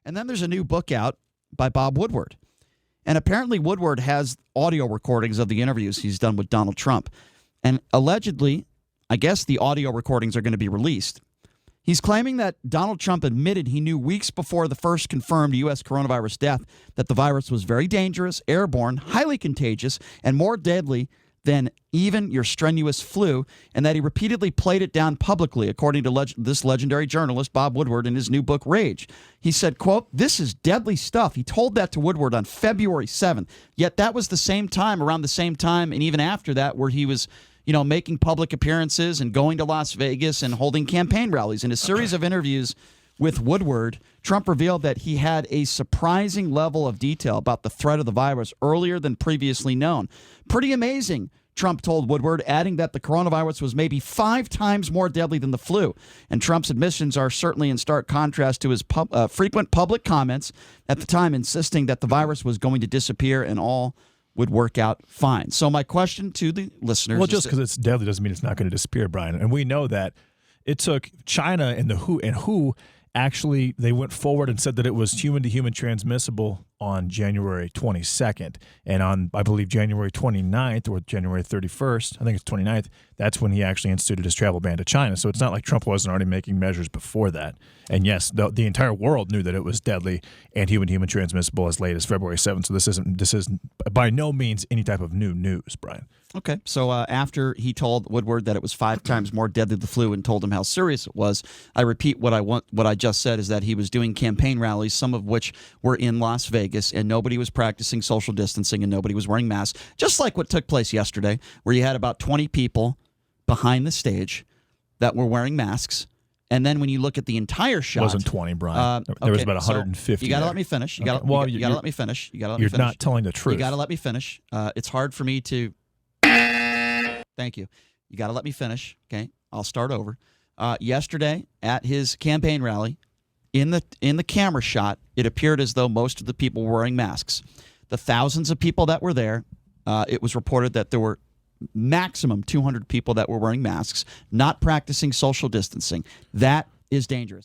And then there's a new book out by Bob Woodward. And apparently Woodward has audio recordings of the interviews he's done with Donald Trump. And allegedly, I guess the audio recordings are going to be released. He's claiming that Donald Trump admitted he knew weeks before the first confirmed U.S. coronavirus death that the virus was very dangerous, airborne, highly contagious, and more deadly than even your strenuous flu, and that he repeatedly played it down publicly, according to this legendary journalist, Bob Woodward, in his new book, Rage. He said, quote, "This is deadly stuff." He told that to Woodward on February 7th. Yet that was the same time, around the same time, and even after that, where he was making public appearances and going to Las Vegas and holding campaign rallies. In a series of interviews with Woodward, Trump revealed that he had a surprising level of detail about the threat of the virus earlier than previously known. Pretty amazing, Trump told Woodward, adding that the coronavirus was maybe 5 times more deadly than the flu. And Trump's admissions are certainly in stark contrast to his frequent public comments at the time, insisting that the virus was going to disappear and all would work out fine. So my question to the listeners... Well, just because it's deadly doesn't mean it's not going to disappear, Brian. And we know that it took China and the WHO actually, they went forward and said that it was human-to-human transmissible on January 22nd. And on, I believe, January 29th or January 31st, I think it's 29th, that's when he actually instituted his travel ban to China. So it's not like Trump wasn't already making measures before that. And yes, the entire world knew that it was deadly and human-to-human transmissible as late as February 7th. So this isn't by no means any type of new news, Brian. Okay, so after he told Woodward that it was 5 times more deadly than the flu and told him how serious it was, I repeat what I just said is that he was doing campaign rallies, some of which were in Las Vegas, and nobody was practicing social distancing and nobody was wearing masks, just like what took place yesterday, where you had about 20 people behind the stage that were wearing masks. And then when you look at the entire shot... It wasn't 20, Brian. There was about 150 so you got to let me finish. You got to let me finish. You're not telling the truth. You got to let me finish. It's hard for me to... Thank you. You got to let me finish. Okay, I'll start over. Yesterday at his campaign rally, in the camera shot, it appeared as though most of the people were wearing masks. The thousands of people that were there, it was reported that there were maximum 200 people that were wearing masks, not practicing social distancing. That is dangerous.